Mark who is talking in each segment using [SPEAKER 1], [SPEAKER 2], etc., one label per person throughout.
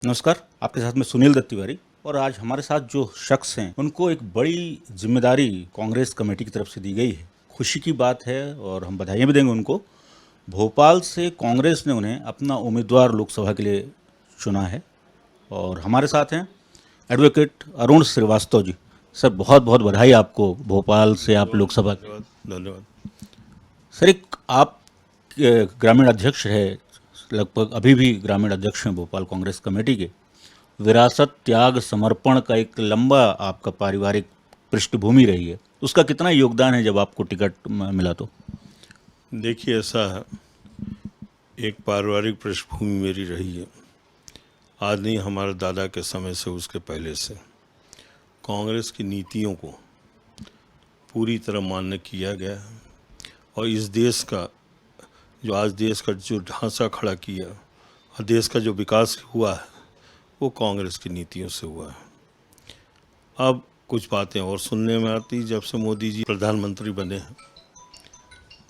[SPEAKER 1] नमस्कार। आपके साथ में सुनील दत्त तिवारी। और आज हमारे साथ जो शख्स हैं उनको एक बड़ी जिम्मेदारी कांग्रेस कमेटी की तरफ से दी गई है। खुशी की बात है और हम बधाइयाँ भी देंगे उनको। भोपाल से कांग्रेस ने उन्हें अपना उम्मीदवार लोकसभा के लिए चुना है। और हमारे साथ हैं एडवोकेट अरुण श्रीवास्तव जी। सर, बहुत बहुत बधाई आपको, भोपाल से आप
[SPEAKER 2] धन्यवाद
[SPEAKER 1] लोकसभा।
[SPEAKER 2] धन्यवाद धन्यवाद।
[SPEAKER 1] सर, एक आप ग्रामीण अध्यक्ष है, लगभग अभी भी ग्रामीण अध्यक्ष हैं भोपाल कांग्रेस कमेटी के। विरासत, त्याग, समर्पण का एक लंबा आपका पारिवारिक पृष्ठभूमि रही है। उसका कितना योगदान है जब आपको टिकट मिला तो?
[SPEAKER 2] देखिए, ऐसा है, एक पारिवारिक पृष्ठभूमि मेरी रही है। आज नहीं, हमारे दादा के समय से, उसके पहले से कांग्रेस की नीतियों को पूरी तरह मान्य किया गया है। और इस देश का जो आज देश का जो ढांचा खड़ा किया और देश का जो विकास हुआ है वो कांग्रेस की नीतियों से हुआ है। अब कुछ बातें और सुनने में आती, जब से मोदी जी प्रधानमंत्री बने हैं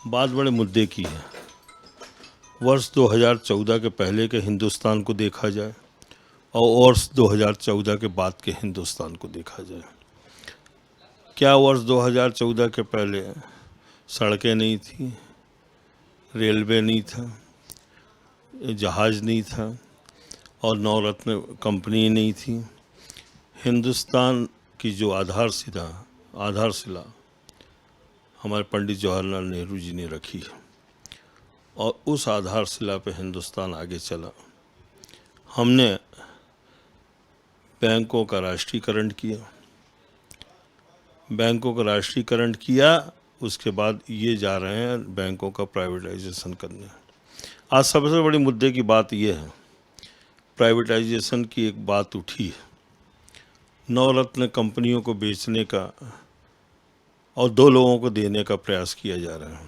[SPEAKER 2] बात बड़े मुद्दे की है। वर्ष 2014 के पहले के हिंदुस्तान को देखा जाए और वर्ष 2014 के बाद के हिंदुस्तान को देखा जाए। क्या वर्ष 2014 के पहले सड़कें नहीं थी, रेलवे नहीं था, जहाज़ नहीं था और नवरत्न कंपनी नहीं थी? हिंदुस्तान की जो आधारशिला हमारे पंडित जवाहरलाल नेहरू जी ने रखी है और उस आधारशिला पे हिंदुस्तान आगे चला। हमने बैंकों का राष्ट्रीयकरण किया, उसके बाद ये जा रहे हैं बैंकों का प्राइवेटाइजेशन करने। आज सबसे बड़ी मुद्दे की बात यह है, प्राइवेटाइजेशन की एक बात उठी है, नवरत्न कंपनियों को बेचने का और 2 लोगों को देने का प्रयास किया जा रहा है।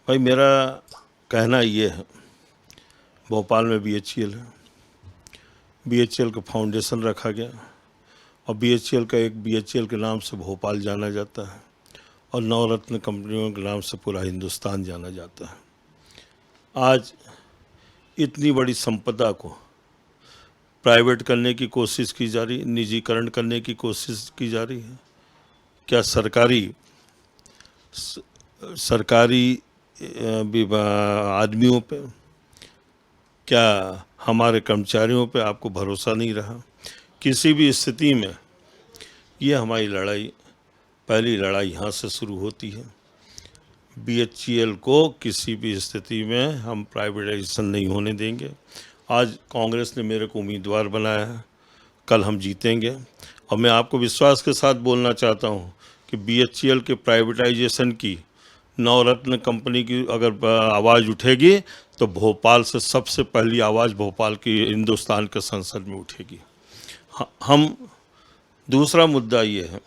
[SPEAKER 2] भाई, मेरा कहना ये है, भोपाल में BHEL है, BHEL का फाउंडेशन रखा गया और BHEL के नाम से भोपाल जाना जाता है और नवरत्न कंपनियों के नाम से पूरा हिंदुस्तान जाना जाता है। आज इतनी बड़ी संपदा को प्राइवेट करने की कोशिश की जा रही, निजीकरण करने की कोशिश की जा रही है। क्या सरकारी आदमियों पे, क्या हमारे कर्मचारियों पे आपको भरोसा नहीं रहा? किसी भी स्थिति में ये हमारी पहली लड़ाई यहाँ से शुरू होती है। BHEL को किसी भी स्थिति में हम प्राइवेटाइजेशन नहीं होने देंगे। आज कांग्रेस ने मेरे को उम्मीदवार बनाया है, कल हम जीतेंगे। और मैं आपको विश्वास के साथ बोलना चाहता हूँ कि BHEL के प्राइवेटाइजेशन की, नवरत्न कंपनी की अगर आवाज़ उठेगी तो भोपाल से सबसे पहली आवाज़ भोपाल की हिंदुस्तान के संसद में उठेगी। हम दूसरा मुद्दा ये है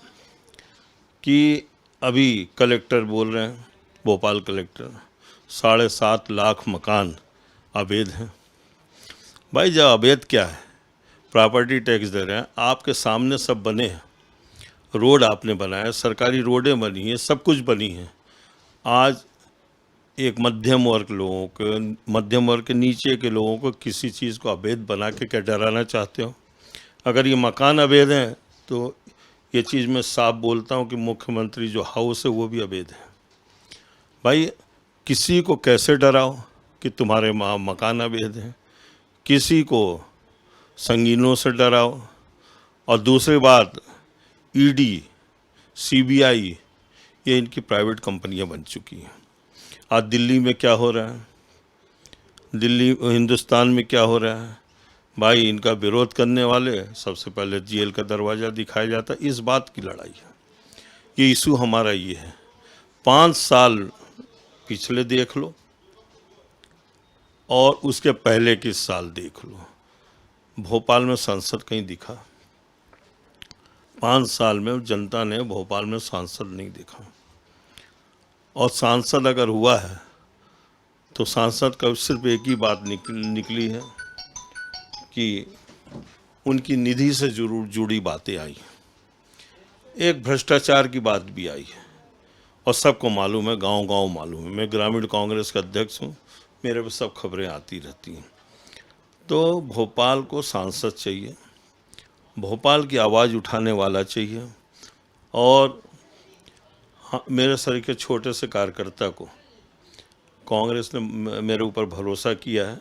[SPEAKER 2] कि अभी कलेक्टर बोल रहे हैं, भोपाल कलेक्टर, 7.5 लाख मकान अवैध हैं। भाई, जब अवैध क्या है, प्रॉपर्टी टैक्स दे रहे हैं, आपके सामने सब बने हैं, रोड आपने बनाया, सरकारी रोडें बनी हैं, सब कुछ बनी हैं। आज एक मध्यम वर्ग के नीचे के लोगों को किसी चीज़ को अवैध बना के क्या डराना चाहते हो? अगर ये मकान अवैध हैं तो ये चीज़ मैं साफ बोलता हूँ कि मुख्यमंत्री जो हाउस है वो भी अवैध है। भाई, किसी को कैसे डराओ कि तुम्हारे मकान अवैध हैं, किसी को संगीनों से डराओ। और दूसरी बात, ED, CBI, ये इनकी प्राइवेट कंपनियां बन चुकी हैं। आज दिल्ली में क्या हो रहा है, हिंदुस्तान में क्या हो रहा है? भाई, इनका विरोध करने वाले सबसे पहले जेल का दरवाज़ा दिखाया जाता है। इस बात की लड़ाई है, ये इशू हमारा ये है। 5 साल पिछले देख लो और उसके पहले के साल देख लो, भोपाल में सांसद कहीं दिखा? 5 साल में जनता ने भोपाल में सांसद नहीं देखा। और सांसद अगर हुआ है तो सांसद का सिर्फ एक ही बात निकली है कि उनकी निधि से जरूर जुड़ी बातें आई, एक भ्रष्टाचार की बात भी आई है। और सबको मालूम है, गांव-गांव मालूम है। मैं ग्रामीण कांग्रेस का अध्यक्ष हूँ, मेरे पे सब खबरें आती रहती हैं। तो भोपाल को सांसद चाहिए, भोपाल की आवाज़ उठाने वाला चाहिए। और हाँ, मेरे सर के छोटे से कार्यकर्ता को कांग्रेस ने मेरे ऊपर भरोसा किया है,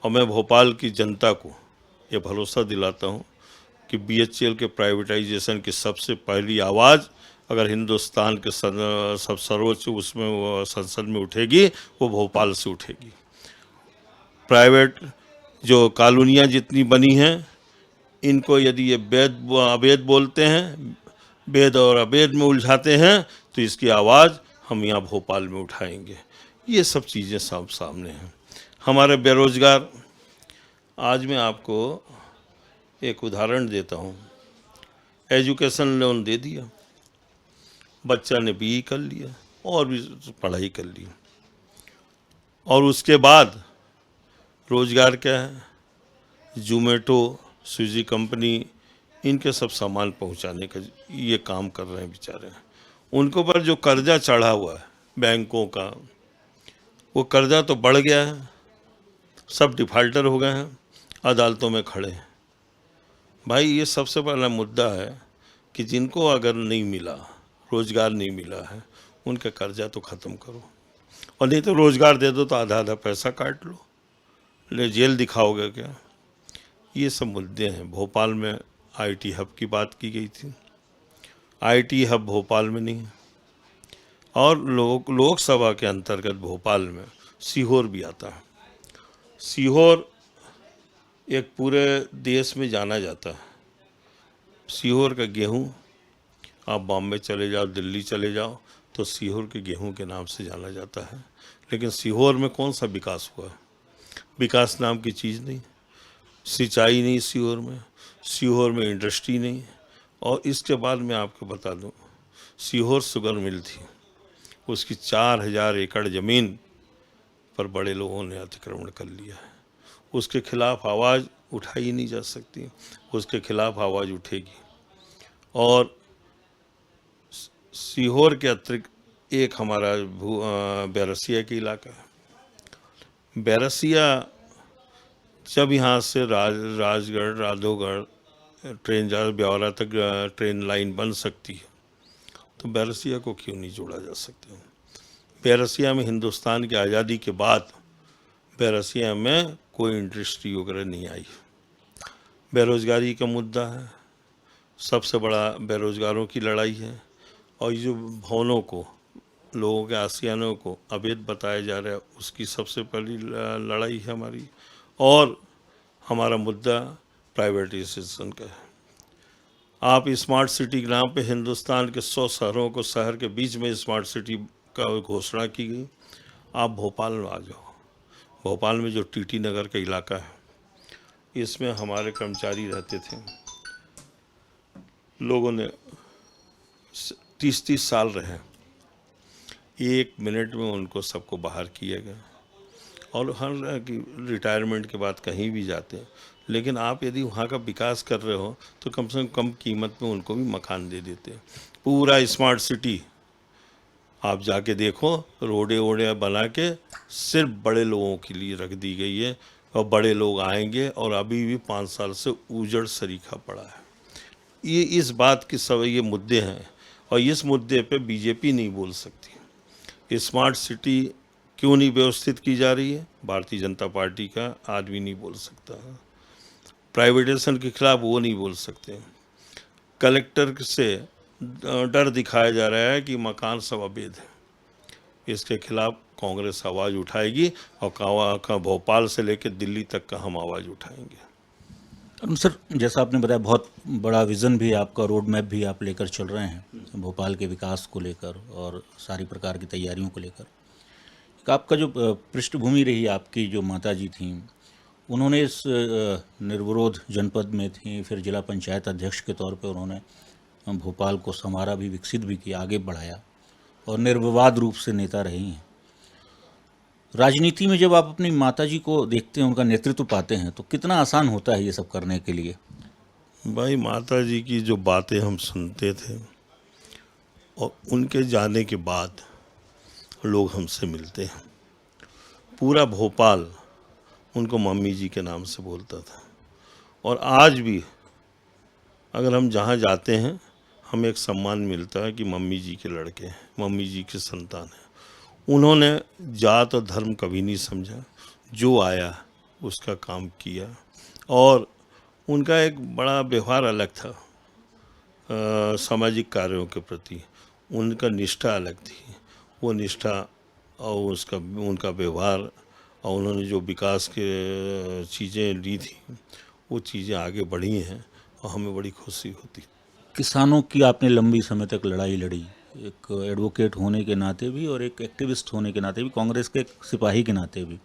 [SPEAKER 2] और मैं भोपाल की जनता को ये भरोसा दिलाता हूँ कि बीएचईएल के प्राइवेटाइजेशन की सबसे पहली आवाज़ अगर हिंदुस्तान के सब सर्वोच्च उसमें वो संसद में उठेगी, वो भोपाल से उठेगी। प्राइवेट जो कॉलोनियाँ जितनी बनी हैं, इनको यदि ये वेद अवैध बोलते हैं, वेद और अवैध में उलझाते हैं, तो इसकी आवाज़ हम यहाँ भोपाल में उठाएंगे। ये सब चीज़ें सब सामने हैं। हमारे बेरोजगार, आज मैं आपको एक उदाहरण देता हूँ। एजुकेशन लोन दे दिया, बच्चा ने बीई कर लिया और भी पढ़ाई कर ली, और उसके बाद रोजगार क्या है? जोमेटो, स्विगी कंपनी, इनके सब सामान पहुंचाने का ये काम कर रहे हैं बेचारे। उनके ऊपर जो कर्जा चढ़ा हुआ है बैंकों का, वो कर्जा तो बढ़ गया है, सब डिफाल्टर हो गए हैं, अदालतों में खड़े हैं। भाई, ये सबसे पहला मुद्दा है कि जिनको अगर नहीं मिला, रोजगार नहीं मिला है, उनका कर्जा तो ख़त्म करो, और नहीं तो रोजगार दे दो तो आधा आधा पैसा काट लो, ले जेल दिखाओगे क्या? ये सब मुद्दे हैं। भोपाल में आईटी हब की बात की गई थी, आईटी हब भोपाल में नहीं है। और लोकसभा के अंतर्गत भोपाल में सीहोर भी आता है। सीहोर एक पूरे देश में जाना जाता है। सीहोर का गेहूं, आप बॉम्बे चले जाओ, दिल्ली चले जाओ, तो सीहोर के गेहूं के नाम से जाना जाता है। लेकिन सीहोर में कौन सा विकास हुआ है? विकास नाम की चीज़ नहीं, सिंचाई नहीं सीहोर में इंडस्ट्री नहीं। और इसके बाद मैं आपको बता दूं, सीहोर शुगर मिल थी, उसकी 4000 एकड़ ज़मीन पर बड़े लोगों ने अतिक्रमण कर लिया है। उसके खिलाफ आवाज़ उठाई नहीं जा सकती, उसके खिलाफ आवाज़ उठेगी। और सीहोर के अतिरिक्त एक हमारा बैरसिया का इलाका है। बैरसिया जब यहाँ से राजगढ़, राधोगढ़ ट्रेन जा ब्यावरा तक ट्रेन लाइन बन सकती है, तो बैरसिया को क्यों नहीं जोड़ा जा सकता? बैरसिया में हिंदुस्तान की आज़ादी के बाद बैरसिया में कोई इंडस्ट्री वगैरह नहीं आई। बेरोज़गारी का मुद्दा है, सबसे बड़ा बेरोज़गारों की लड़ाई है। और ये जो भवनों को, लोगों के आशियानों को अवैध बताया जा रहा है, उसकी सबसे पहली लड़ाई है हमारी। और हमारा मुद्दा प्राइवेटाइजेशन का है। आप स्मार्ट सिटी के नाम पे हिंदुस्तान के 100 शहरों को, शहर के बीच में स्मार्ट सिटी का घोषणा की गई। आप भोपाल में आ जाओ, भोपाल में जो टीटी नगर का इलाका है, इसमें हमारे कर्मचारी रहते थे। लोगों ने 30-30 साल रहे, 1 मिनट में उनको सबको बाहर किया गया। और हर कि रिटायरमेंट के बाद कहीं भी जाते हैं, लेकिन आप यदि वहाँ का विकास कर रहे हो तो कम से कम कीमत में उनको भी मकान दे देते हैं। पूरा स्मार्ट सिटी आप जाके देखो, रोडे वोडे बना के सिर्फ बड़े लोगों के लिए रख दी गई है, और बड़े लोग आएंगे, और अभी भी 5 साल से उजड़ सरीखा पड़ा है। ये इस बात की सब ये मुद्दे हैं, और इस मुद्दे पे बीजेपी नहीं बोल सकती। स्मार्ट सिटी क्यों नहीं व्यवस्थित की जा रही है, भारतीय जनता पार्टी का आदमी नहीं बोल सकता है। प्राइवेटाइजेशन के खिलाफ वो नहीं बोल सकते। कलेक्टर से डर दिखाया जा रहा है कि मकान सब अवैध है, इसके खिलाफ कांग्रेस आवाज़ उठाएगी, और भोपाल से लेकर दिल्ली तक का हम आवाज़ उठाएंगे।
[SPEAKER 1] सर, जैसा आपने बताया, बहुत बड़ा विज़न भी आपका, रोड मैप भी आप लेकर चल रहे हैं भोपाल के विकास को लेकर और सारी प्रकार की तैयारियों को लेकर। आपका जो पृष्ठभूमि रही, आपकी जो माता जी थीं, उन्होंने इस निर्विरोध जनपद में थी, फिर जिला पंचायत अध्यक्ष के तौर पे उन्होंने भोपाल को संवारा भी, विकसित भी किया, आगे बढ़ाया, और निर्विवाद रूप से नेता रही हैं। राजनीति में जब आप अपनी माता जी को देखते हैं, उनका नेतृत्व पाते हैं, तो कितना आसान होता है ये सब करने के लिए?
[SPEAKER 2] भाई, माता जी की जो बातें हम सुनते थे, और उनके जाने के बाद लोग हमसे मिलते हैं। पूरा भोपाल उनको मम्मी जी के नाम से बोलता था। और आज भी अगर हम जहाँ जाते हैं हमें एक सम्मान मिलता है कि मम्मी जी के लड़के हैं, मम्मी जी के संतान हैं। उन्होंने जात और धर्म कभी नहीं समझा, जो आया उसका काम किया। और उनका एक बड़ा व्यवहार अलग था सामाजिक कार्यों के प्रति, उनका निष्ठा अलग थी। वो निष्ठा और उसका उनका व्यवहार और उन्होंने जो विकास के चीज़ें ली थी वो चीज़ें आगे बढ़ी हैं और हमें बड़ी खुशी होती।
[SPEAKER 1] किसानों की आपने लंबी समय तक लड़ाई लड़ी, एक एडवोकेट होने के नाते भी और एक एक्टिविस्ट होने के नाते भी, कांग्रेस के एक सिपाही के नाते भी।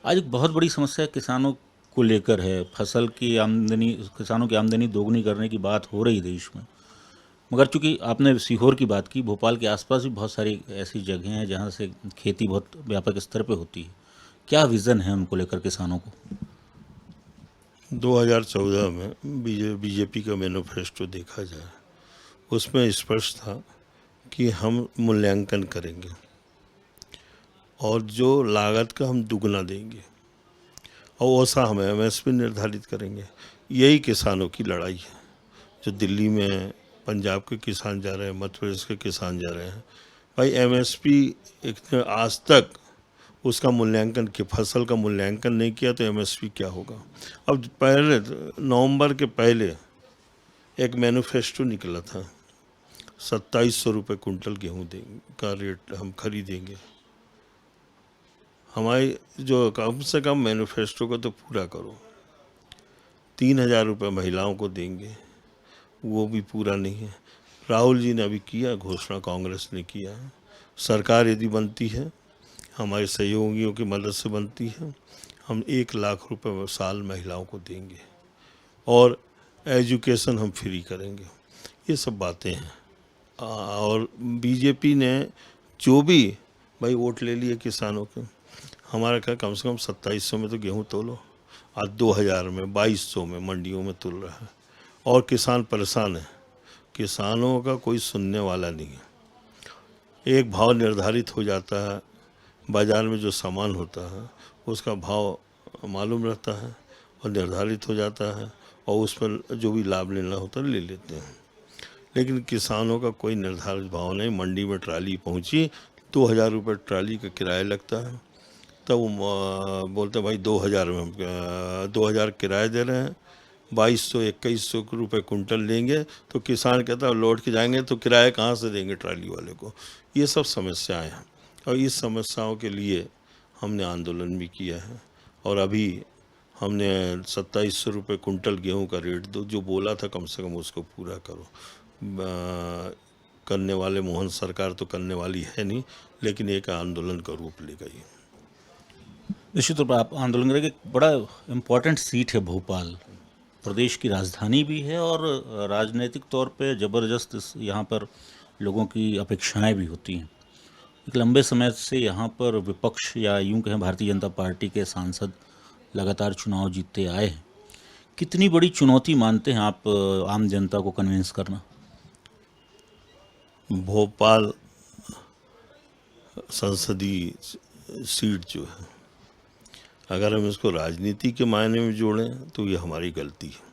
[SPEAKER 1] आज एक बहुत बड़ी समस्या किसानों को लेकर है। फसल की आमदनी, किसानों की आमदनी दोगुनी करने की बात हो रही देश में, मगर चूंकि आपने सीहोर की बात की, भोपाल के आसपास भी बहुत सारी ऐसी जगहें हैं जहां से खेती बहुत व्यापक स्तर पे होती है। क्या विज़न है उनको लेकर किसानों को?
[SPEAKER 2] 2014 में बीजेपी का मैनिफेस्टो देखा जाए, उसमें स्पष्ट था कि हम मूल्यांकन करेंगे और जो लागत का हम दुगना देंगे और वैसा हम एमएसपी निर्धारित करेंगे। यही किसानों की लड़ाई है। जो दिल्ली में पंजाब के किसान जा रहे हैं, मध्य प्रदेश के किसान जा रहे हैं, भाई एमएसपी एक आज तक उसका मूल्यांकन कि फसल का मूल्यांकन नहीं किया तो एमएसपी क्या होगा। अब पहले नवंबर के पहले एक मैनिफेस्टो निकला था, 2700 रुपये कुंटल गेहूँ का रेट हम खरीदेंगे। हमारी जो कम से कम मैनिफेस्टो को तो पूरा करो। 3000 रुपये महिलाओं को देंगे, वो भी पूरा नहीं है। राहुल जी ने अभी किया घोषणा, कांग्रेस ने किया है। सरकार यदि बनती है, हमारे सहयोगियों की मदद से बनती है, हम 1 लाख रुपए साल महिलाओं को देंगे और एजुकेशन हम फ्री करेंगे। ये सब बातें हैं। और बीजेपी ने जो भी भाई वोट ले लिए किसानों के, हमारा क्या कम से कम 2700 में तो गेहूँ तोलो, आज 2000 में 2200 में मंडियों में तुल रहा है और किसान परेशान है। किसानों का कोई सुनने वाला नहीं है। एक भाव निर्धारित हो जाता है, बाज़ार में जो सामान होता है उसका भाव मालूम रहता है और निर्धारित हो जाता है और उस पर जो भी लाभ लेना होता है ले लेते हैं। लेकिन किसानों का कोई निर्धारित भाव नहीं। मंडी में ट्राली पहुंची, 2000 रुपये ट्राली का किराया लगता है, तब वो बोलते हैं भाई 2000 में 2000 किराया दे रहे हैं, 2200-2100 रुपये कुंटल लेंगे। तो किसान कहता है लौट के जाएंगे तो किराया कहाँ से देंगे ट्राली वाले को। ये सब समस्याएं हैं और इस समस्याओं के लिए हमने आंदोलन भी किया है और अभी हमने 2700 रुपये कुंटल गेहूं का रेट दो, जो बोला था कम से कम उसको पूरा करो। करने वाले मोहन सरकार तो करने वाली है नहीं, लेकिन एक आंदोलन का रूप ले गई।
[SPEAKER 1] निश्चित तौर पर आप आंदोलन करेंगे। बड़ा इम्पोर्टेंट सीट है भोपाल, प्रदेश की राजधानी भी है और राजनीतिक तौर पे ज़बरदस्त यहाँ पर लोगों की अपेक्षाएं भी होती हैं। एक लंबे समय से यहाँ पर विपक्ष या यूं कहें भारतीय जनता पार्टी के सांसद लगातार चुनाव जीतते आए हैं। कितनी बड़ी चुनौती मानते हैं आप आम जनता को कन्विंस करना?
[SPEAKER 2] भोपाल संसदीय सीट जो है, अगर हम इसको राजनीति के मायने में जोड़ें तो ये हमारी गलती है।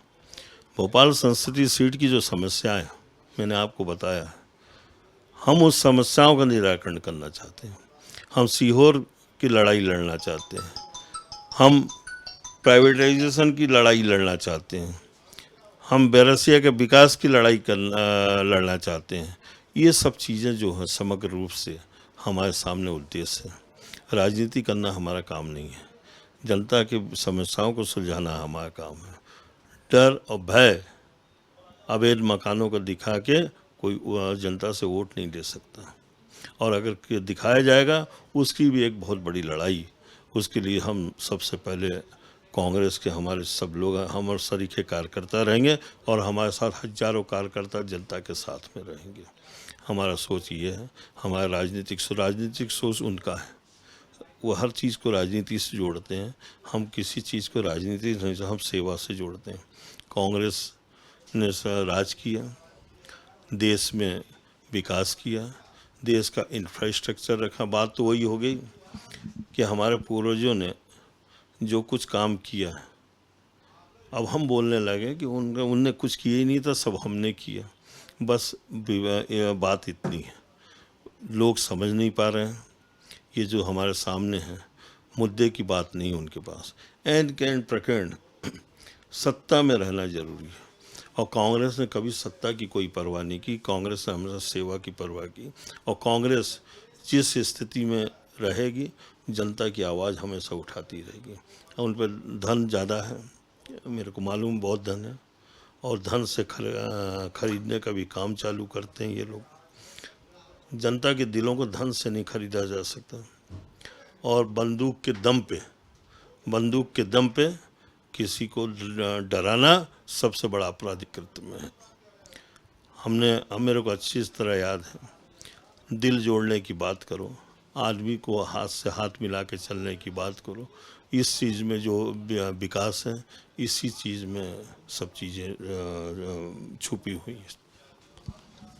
[SPEAKER 2] भोपाल संसदीय सीट की जो समस्याएं मैंने आपको बताया, हम उस समस्याओं का निराकरण करना चाहते हैं। हम सीहोर की लड़ाई लड़ना चाहते हैं, हम प्राइवेटाइजेशन की लड़ाई लड़ना चाहते हैं, हम बैरसिया के विकास की लड़ना चाहते हैं। ये सब चीज़ें जो हैं समग्र रूप से हमारे सामने उद्देश्य है। राजनीति करना हमारा काम नहीं है, जनता की समस्याओं को सुलझाना हमारा काम है। डर और भय अवैध मकानों को दिखा के कोई जनता से वोट नहीं ले सकता, और अगर दिखाया जाएगा उसकी भी एक बहुत बड़ी लड़ाई। उसके लिए हम सबसे पहले कांग्रेस के हमारे सब लोग, हम और सरीखे कार्यकर्ता रहेंगे और हमारे साथ हजारों कार्यकर्ता जनता के साथ में रहेंगे। हमारा सोच ये है, हमारा राजनीतिक सोच उनका है, वो हर चीज़ को राजनीति से जोड़ते हैं। हम किसी चीज़ को राजनीति नहीं, हम सेवा से जोड़ते हैं। कांग्रेस ने राज किया, देश में विकास किया, देश का इंफ्रास्ट्रक्चर रखा। बात तो वही हो गई कि हमारे पूर्वजों ने जो कुछ काम किया है, अब हम बोलने लगे कि उनने कुछ किया ही नहीं था, सब हमने किया। बस बात इतनी है, लोग समझ नहीं पा रहे हैं। ये जो हमारे सामने है, मुद्दे की बात नहीं उनके पास। एंड कैंड प्रकरण सत्ता में रहना जरूरी है, और कांग्रेस ने कभी सत्ता की कोई परवाह नहीं की। कांग्रेस ने हमेशा सेवा की परवाह की, और कांग्रेस जिस स्थिति में रहेगी, जनता की आवाज़ हमेशा उठाती रहेगी। उन पर धन ज़्यादा है, मेरे को मालूम, बहुत धन है, और धन से खरीदने का भी काम चालू करते हैं ये लोग। जनता के दिलों को धन से नहीं खरीदा जा सकता, और बंदूक के दम पे किसी को डराना सबसे बड़ा आपराधिक कृत्य में है। मेरे को अच्छी तरह याद है, दिल जोड़ने की बात करो, आदमी को हाथ से हाथ मिला के चलने की बात करो। इस चीज़ में जो विकास है, इसी चीज़ में सब चीज़ें छुपी हुई हैं।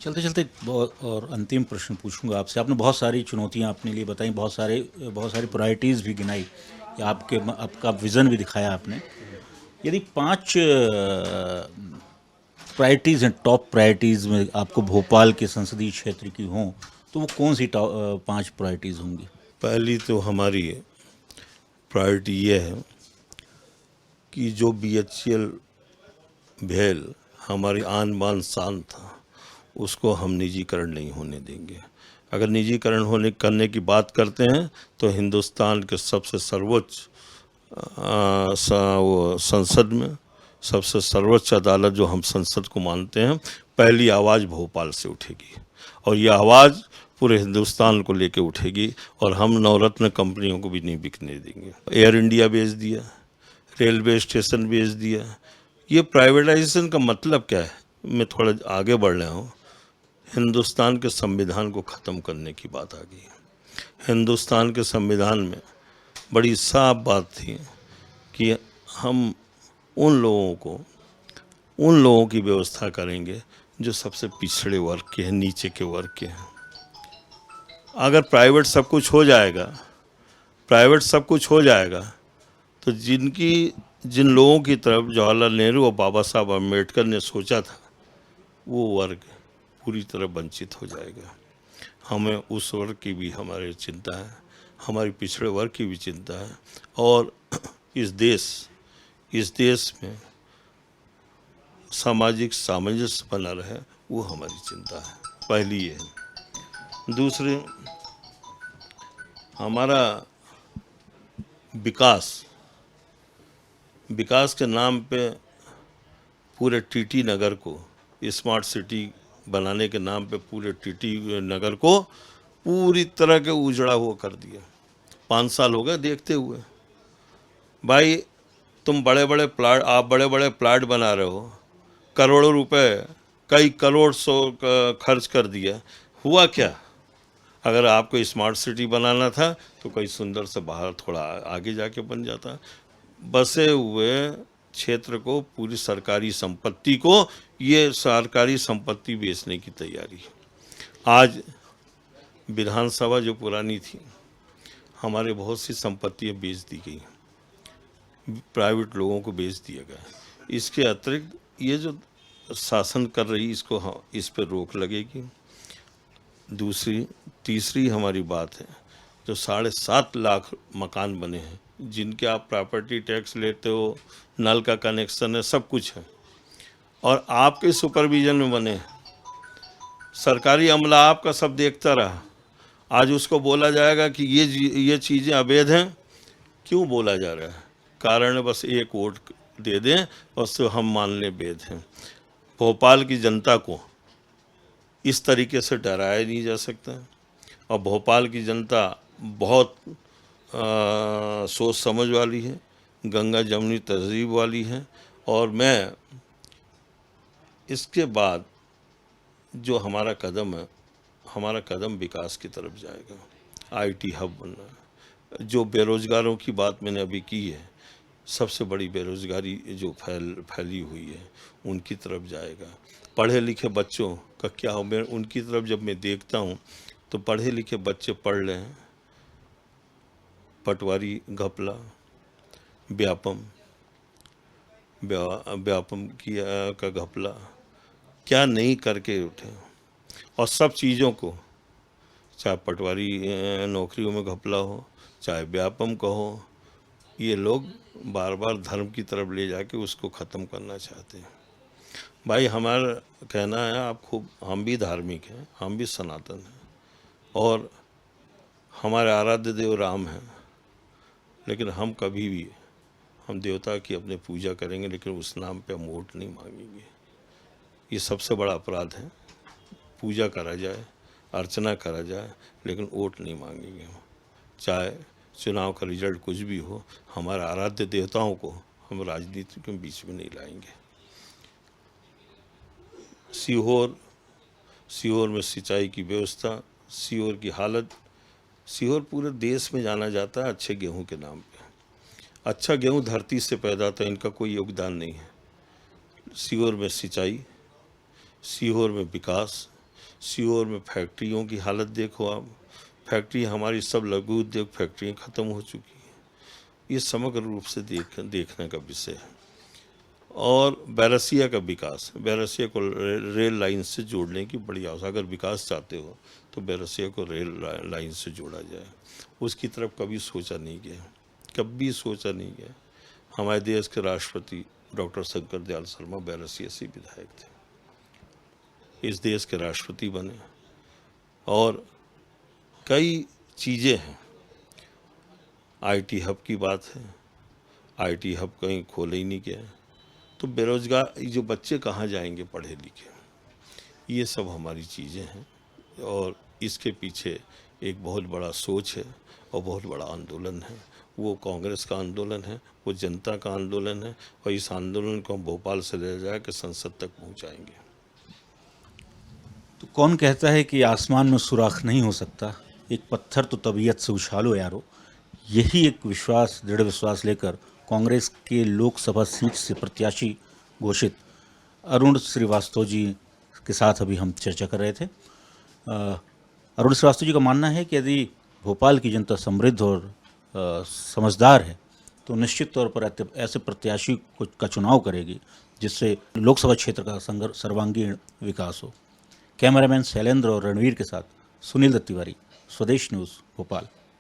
[SPEAKER 1] चलते चलते और अंतिम प्रश्न पूछूंगा आपसे। आपने बहुत सारी चुनौतियां अपने लिए बताई, बहुत सारी प्रायोरिटीज़ भी गिनाई, या आपका विज़न भी दिखाया आपने। यदि 5 प्रायोरिटीज़ हैं, टॉप प्रायोरिटीज़ में आपको भोपाल के संसदीय क्षेत्र की हों, तो वो कौन सी 5 प्रायोरिटीज़ होंगी?
[SPEAKER 2] पहली तो हमारी प्रायोरिटी ये है कि जो BHEL भेल हमारी आन बान शान था, उसको हम निजीकरण नहीं होने देंगे। अगर निजीकरण करने की बात करते हैं तो हिंदुस्तान के सबसे सर्वोच्च संसद में, सबसे सर्वोच्च अदालत जो हम संसद को मानते हैं, पहली आवाज़ भोपाल से उठेगी, और ये आवाज़ पूरे हिंदुस्तान को लेके उठेगी, और हम नवरत्न कंपनियों को भी नहीं बिकने देंगे। एयर इंडिया बेच दिया, रेलवे स्टेशन बेच दिया। ये प्राइवेटाइजेशन का मतलब क्या है? मैं थोड़ा आगे बढ़ रहा हूँ। हिंदुस्तान के संविधान को ख़त्म करने की बात आ गई। हिंदुस्तान के संविधान में बड़ी साफ बात थी कि हम उन लोगों की व्यवस्था करेंगे जो सबसे पिछड़े वर्ग के हैं, नीचे के वर्ग के हैं। अगर प्राइवेट सब कुछ हो जाएगा तो जिन लोगों की तरफ जवाहरलाल नेहरू और बाबा साहब अम्बेडकर ने सोचा था, वो वर्ग पूरी तरह वंचित हो जाएगा। हमें उस वर्ग की भी हमारी चिंता है, हमारी पिछड़े वर्ग की भी चिंता है, और इस देश में सामाजिक सामंजस्य बना रहे, वो हमारी चिंता है। पहली ये है। दूसरे, हमारा विकास के नाम पे पूरे टीटी नगर को, स्मार्ट सिटी बनाने के नाम पे पूरे टीटी नगर को पूरी तरह के उजड़ा हुआ कर दिया। 5 साल हो गए देखते हुए। भाई, तुम बड़े बड़े प्लाट बना रहे हो, करोड़ों रुपए, कई करोड़ खर्च कर दिया, हुआ क्या? अगर आपको स्मार्ट सिटी बनाना था तो कहीं सुंदर से बाहर थोड़ा आगे जाके बन जाता। बसे हुए क्षेत्र को, पूरी सरकारी संपत्ति को, ये सरकारी संपत्ति बेचने की तैयारी। आज विधानसभा जो पुरानी थी, हमारे बहुत सी संपत्तियां बेच दी गई, प्राइवेट लोगों को बेच दिया गया। इसके अतिरिक्त ये जो शासन कर रही, इस पर रोक लगेगी। तीसरी हमारी बात है, जो 7.5 लाख मकान बने हैं, जिनके आप प्रॉपर्टी टैक्स लेते हो, नल का कनेक्शन है, सब कुछ है, और आपके सुपरविजन में बने हैं। सरकारी अमला आपका सब देखता रहा। आज उसको बोला जाएगा कि ये चीज़ें अवैध हैं। क्यों बोला जा रहा है? कारण है बस एक वोट दे दें और तो हम मान लें वैध हैं। भोपाल की जनता को इस तरीके से डराया नहीं जा सकता, और भोपाल की जनता बहुत सोच समझ वाली है, गंगा जमुनी तहजीब वाली है, और मैं इसके बाद जो हमारा कदम विकास की तरफ जाएगा। आईटी हब बनना, जो बेरोजगारों की बात मैंने अभी की है, सबसे बड़ी बेरोजगारी जो फैली हुई है, उनकी तरफ जाएगा। पढ़े लिखे बच्चों का क्या हो? मैं उनकी तरफ जब मैं देखता हूँ तो पढ़े लिखे बच्चे पढ़ रहे हैं, पटवारी, घपला, व्यापम व्यापम का घपला क्या नहीं करके उठे, और सब चीज़ों को, चाहे पटवारी नौकरियों में घपला हो, चाहे व्यापम का हो, ये लोग बार बार धर्म की तरफ ले जाके उसको ख़त्म करना चाहते हैं। भाई हमारा कहना है, आप खूब, हम भी धार्मिक हैं, हम भी सनातन हैं, और हमारे आराध्य देव राम हैं, लेकिन हम कभी भी, हम देवता की अपने पूजा करेंगे, लेकिन उस नाम पे हम वोट नहीं मांगेंगे। ये सबसे बड़ा अपराध है। पूजा करा जाए, अर्चना करा जाए, लेकिन वोट नहीं मांगेंगे हम। चाहे चुनाव का रिजल्ट कुछ भी हो, हमारे आराध्य देवताओं को हम राजनीति के बीच में नहीं लाएंगे। सीहोर में सिंचाई की व्यवस्था, सीहोर की हालत, सीहोर पूरे देश में जाना जाता है अच्छे गेहूं के नाम पे। अच्छा गेहूं धरती से पैदा होता है, इनका कोई योगदान नहीं है। सीहोर में सिंचाई, सीहोर में विकास, सीहोर में फैक्ट्रियों की हालत देखो आप। फैक्ट्री हमारी सब लघु उद्योग फैक्ट्रियाँ ख़त्म हो चुकी हैं। ये समग्र रूप से देखने का विषय है। और बैरसिया का विकास, बैरसिया को रेल लाइन से जोड़ने की बड़ी आवश्यकता। अगर विकास चाहते हो तो बैरसिया को रेल लाइन से जोड़ा जाए। उसकी तरफ कभी सोचा नहीं गया, कभी सोचा नहीं गया। हमारे देश के राष्ट्रपति डॉक्टर शंकर दयाल शर्मा बैरसिया से विधायक थे, इस देश के राष्ट्रपति बने। और कई चीज़ें हैं। आईटी हब की बात है, आईटी हब कहीं खोले ही नहीं गया, तो बेरोजगार जो बच्चे कहाँ जाएंगे पढ़े लिखे। ये सब हमारी चीज़ें हैं, और इसके पीछे एक बहुत बड़ा सोच है और बहुत बड़ा आंदोलन है। वो कांग्रेस का आंदोलन है, वो जनता का आंदोलन है, और इस आंदोलन को हम भोपाल से ले जाकर संसद तक पहुंचाएंगे।
[SPEAKER 1] तो कौन कहता है कि आसमान में सुराख नहीं हो सकता, एक पत्थर तो तबीयत से उछालो यारो। यही एक विश्वास, दृढ़ विश्वास लेकर कांग्रेस के लोकसभा सीट से प्रत्याशी घोषित अरुण श्रीवास्तव जी के साथ अभी हम चर्चा कर रहे थे। अरुण श्रीवास्तव जी का मानना है कि यदि भोपाल की जनता समृद्ध और समझदार है तो निश्चित तौर पर ऐसे प्रत्याशी का चुनाव करेगी जिससे लोकसभा क्षेत्र का सर्वांगीण विकास हो। कैमरामैन शैलेंद्र और रणवीर के साथ सुनील दत्त तिवारी, स्वदेश न्यूज़, भोपाल।